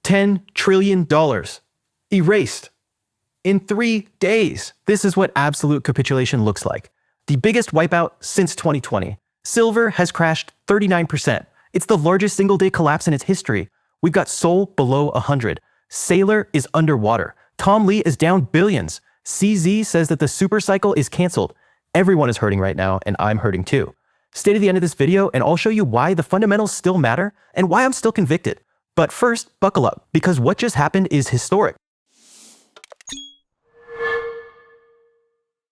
$10 trillion. Erased. In 3 days. This is what absolute capitulation looks like. The biggest wipeout since 2020. Silver has crashed 39%. It's the largest single-day collapse in its history. We've got Sol below 100. Saylor is underwater. Tom Lee is down billions. CZ says that the Supercycle is canceled. Everyone is hurting right now, and I'm hurting too. Stay to the end of this video, and I'll show you why the fundamentals still matter and why I'm still convicted. But first, buckle up, because what just happened is historic.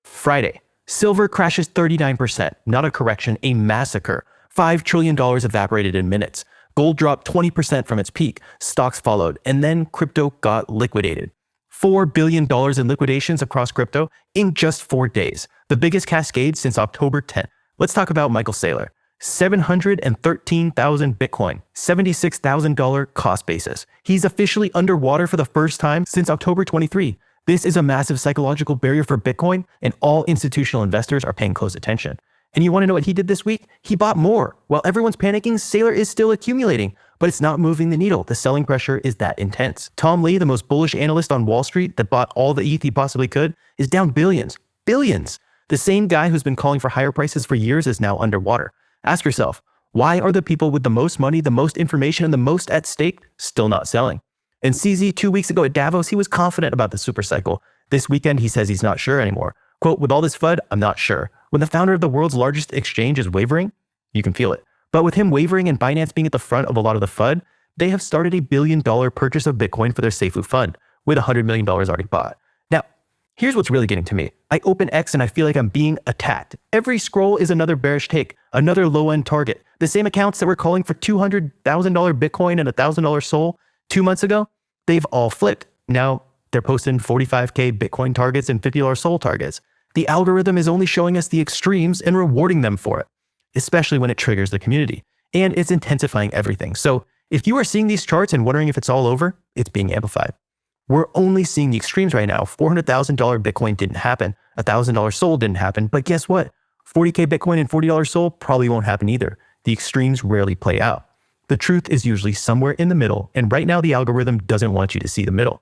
Friday. Silver crashes 39%. Not a correction, a massacre. $5 trillion evaporated in minutes. Gold dropped 20% from its peak. Stocks followed, and then crypto got liquidated. $4 billion in liquidations across crypto in just 4 days. The biggest cascade since October 10th. Let's talk about Michael Saylor. 713,000 Bitcoin, $76,000 cost basis. He's officially underwater for the first time since October 23. This is a massive psychological barrier for Bitcoin, and all institutional investors are paying close attention. And you want to know what he did this week? He bought more. While everyone's panicking, Saylor is still accumulating, but it's not moving the needle. The selling pressure is that intense. Tom Lee, the most bullish analyst on Wall Street that bought all the ETH he possibly could, is down billions. Billions! The same guy who's been calling for higher prices for years is now underwater. Ask yourself, why are the people with the most money, the most information, and the most at stake still not selling? And CZ 2 weeks ago at Davos, he was confident about the supercycle. This weekend, he says he's not sure anymore. Quote, with all this FUD, I'm not sure. When the founder of the world's largest exchange is wavering, you can feel it. But with him wavering and Binance being at the front of a lot of the FUD, they have started $1 billion purchase of Bitcoin for their Saylor fund, with $100 million already bought. Now, here's what's really getting to me. I open X and I feel like I'm being attacked. Every scroll is another bearish take, another low-end target. The same accounts that were calling for $200,000 Bitcoin and $1,000 Sol 2 months ago, they've all flipped. Now they're posting 45K Bitcoin targets and $50 Sol targets. The algorithm is only showing us the extremes and rewarding them for it, especially when it triggers the community. And it's intensifying everything. So if you are seeing these charts and wondering if it's all over, it's being amplified. We're only seeing the extremes right now. $400,000 Bitcoin didn't happen. $1,000 Sol didn't happen. But guess what? 40K Bitcoin and $40 Sol probably won't happen either. The extremes rarely play out. The truth is usually somewhere in the middle. And right now the algorithm doesn't want you to see the middle.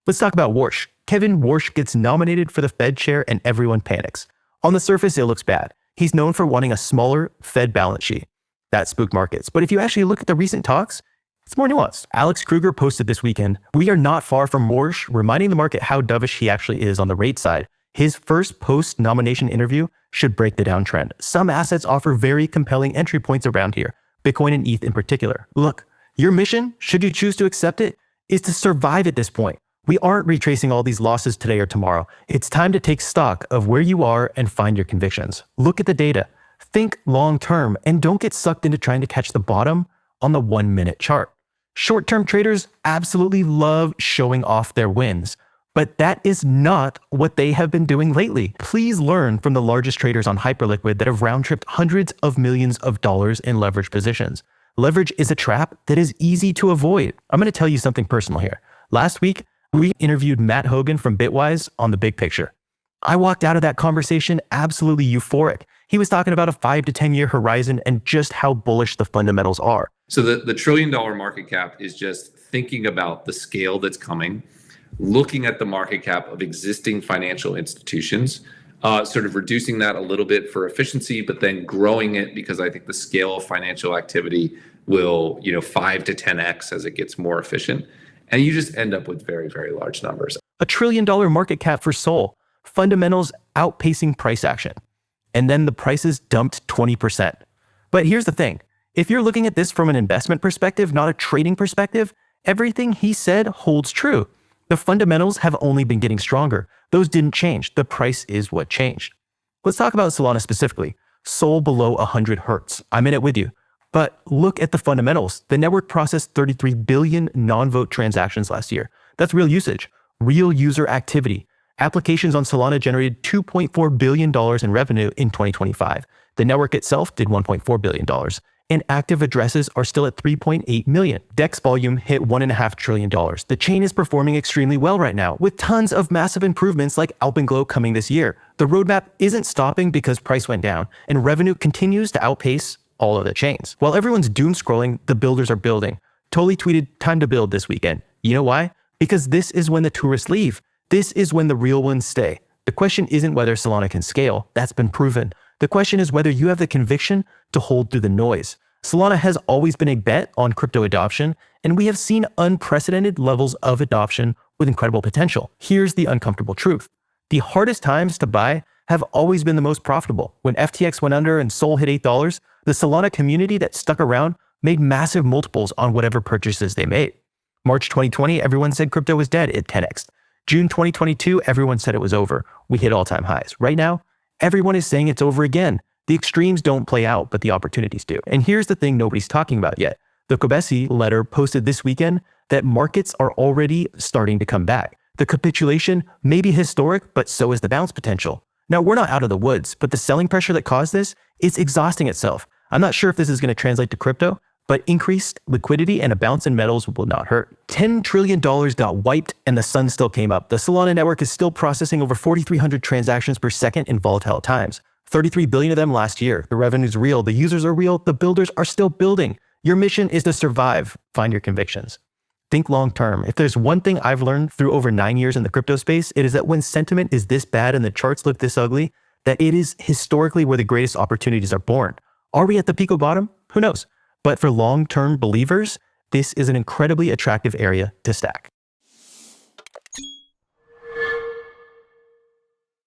Let's talk about Warsh. Kevin Warsh gets nominated for the Fed chair and everyone panics. On the surface, it looks bad. He's known for wanting a smaller Fed balance sheet. That spooked markets. But if you actually look at the recent talks, it's more nuanced. Alex Kruger posted this weekend, we are not far from Warsh, reminding the market how dovish he actually is on the rate side. His first post-nomination interview should break the downtrend. Some assets offer very compelling entry points around here, Bitcoin and ETH in particular. Look, your mission, should you choose to accept it, is to survive at this point. We aren't retracing all these losses today or tomorrow. It's time to take stock of where you are and find your convictions. Look at the data. Think long-term and don't get sucked into trying to catch the bottom on the 1-minute chart. Short-term traders absolutely love showing off their wins, but that is not what they have been doing lately. Please learn from the largest traders on Hyperliquid that have round-tripped hundreds of millions of dollars in leverage positions. Leverage is a trap that is easy to avoid. I'm going to tell you something personal here. Last week, we interviewed Matt Hougan from Bitwise on The Big Picture. I walked out of that conversation absolutely euphoric. He was talking about a 5 to 10 year horizon and just how bullish the fundamentals are. So the $1 trillion market cap is just thinking about the scale that's coming, looking at the market cap of existing financial institutions, sort of reducing that a little bit for efficiency, but then growing it because I think the scale of financial activity will, 5 to 10x as it gets more efficient. And you just end up with very, very large numbers. $1 trillion market cap for Sol, fundamentals outpacing price action. And then the prices dumped 20%. But here's the thing. If you're looking at this from an investment perspective, not a trading perspective, everything he said holds true. The fundamentals have only been getting stronger. Those didn't change. The price is what changed. Let's talk about Solana specifically. Sol below 100 hertz. I'm in it with you. But look at the fundamentals. The network processed 33 billion non-vote transactions last year. That's real usage, real user activity. Applications on Solana generated $2.4 billion in revenue in 2025. The network itself did $1.4 billion. And active addresses are still at 3.8 million. DEX volume hit $1.5 trillion. The chain is performing extremely well right now, with tons of massive improvements like Alpenglow coming this year. The roadmap isn't stopping because price went down, and revenue continues to outpace all of the chains. While everyone's doom scrolling, the builders are building. Totally tweeted, time to build this weekend. You know why? Because this is when the tourists leave. This is when the real ones stay. The question isn't whether Solana can scale. That's been proven. The question is whether you have the conviction to hold through the noise. Solana has always been a bet on crypto adoption, and we have seen unprecedented levels of adoption with incredible potential. Here's the uncomfortable truth. The hardest times to buy have always been the most profitable. When FTX went under and Sol hit $8, the Solana community that stuck around made massive multiples on whatever purchases they made. March 2020, everyone said crypto was dead at 10x. June 2022, everyone said it was over. We hit all-time highs. Right now, everyone is saying it's over again. The extremes don't play out, but the opportunities do. And here's the thing nobody's talking about yet. The Kobesi letter posted this weekend that markets are already starting to come back. The capitulation may be historic, but so is the bounce potential. Now, we're not out of the woods, but the selling pressure that caused this is exhausting itself. I'm not sure if this is going to translate to crypto, but increased liquidity and a bounce in metals will not hurt. $10 trillion got wiped and the sun still came up. The Solana network is still processing over 4,300 transactions per second in volatile times. 33 billion of them last year. The revenue's real, the users are real, the builders are still building. Your mission is to survive. Find your convictions. Think long term. If there's one thing I've learned through over 9 years in the crypto space, it is that when sentiment is this bad and the charts look this ugly, that it is historically where the greatest opportunities are born. Are we at the peak of bottom? Who knows? But for long-term believers, this is an incredibly attractive area to stack.